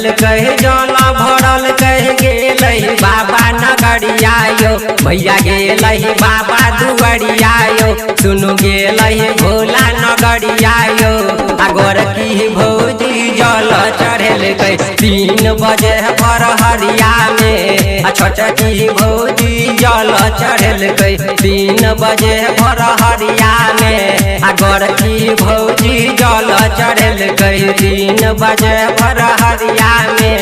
सजल कहे जला भरल कह गेल बाबा नगरिया यो भैया गेल बाबा दुआरिया यो सुनु गेल भोला नगरिया यो अगर की भौजी जल चढ़ल कह 3 बजे भरहरिया में छोट की भौजी जल चढ़ल कह 3 बजे भरहरिया में अगर की भौजी जल चढ़ल कह 3 बजे भरहरिया में।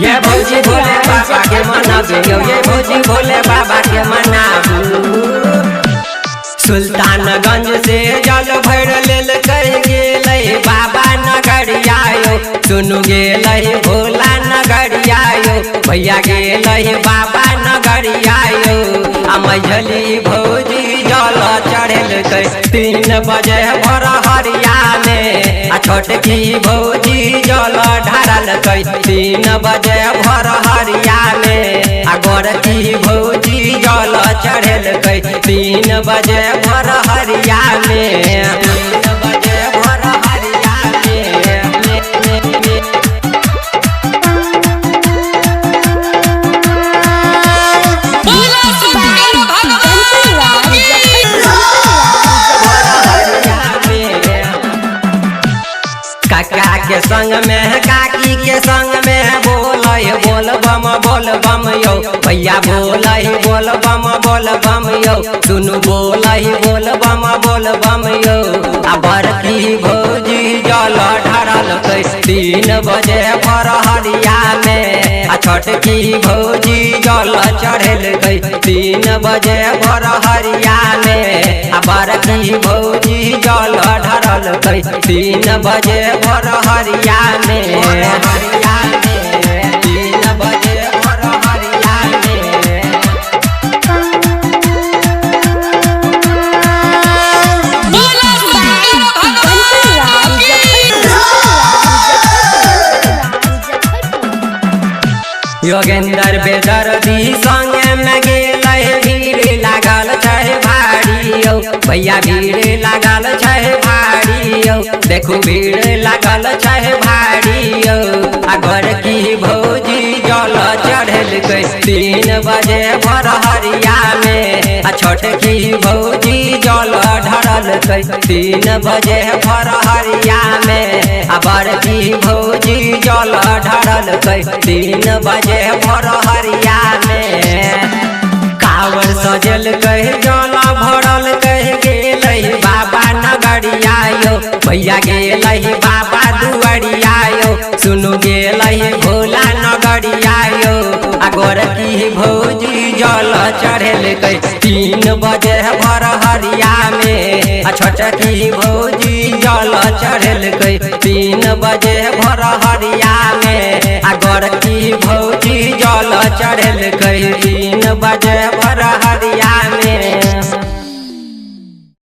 ये भौजी भोले बाबा के मनाबू ये भौजी भोले बाबा के मनाबू सुल्तानगंज से जल भर लेल कर गेल बाबा नगरिया यो सुनु गेल भोला नगरिया यो भैया गेल बाबा नगरिया यो मझली भौजी जल चढ़ल कर 3 बजे भरहरिया में छोटकी भौजी जल ढारल कर 3 बजे भरहरिया में अगर की भौजी जल चढ़ल कर 3 बजे भरहरिया में 3 बजे भरहरिया काका के संग में काकी के संग में बोल बम यो भैया बोल बम यो सुनु बोल बम यो बड़की भौजी जल ढारल कर 3 बजे भरहरिया में छोटकी भौजी जल चढ़ल कर 3 बजे भरहरिया में बड़की भौजी जल ढारल कर 3 बजे भरहरिया में 3 बजे भरहरिया में। योगेंद्र बेदर्दी संग में गेल भीड़ लागल छै भारी यो भैया भीड़ लागल छै भारी यो देखू भीड़ लागल छै भारी यो अगर की भौजी जल चढ़ल कर 3 बजे भरहरिया में छोटकी भौजी जल ढारल कर 3 बजे भरहरिया में बड़की भौजी जल ढारल कर 3 बजे भरहरिया में। कावर सजल कह जला भरल कह गेल बाबा नगरिया यो भैया गेल बाबा दुआरिया यो सुनु गेल भोला नगरिया यो अगर की भौजी जल चढ़ल कर 3 बजे भरहरिया में छोटकी भौजी जल चढ़ल कर 3 बजे भरहरिया में अगर की भौजी जल चढ़ल कर 3 बजे भरहरिया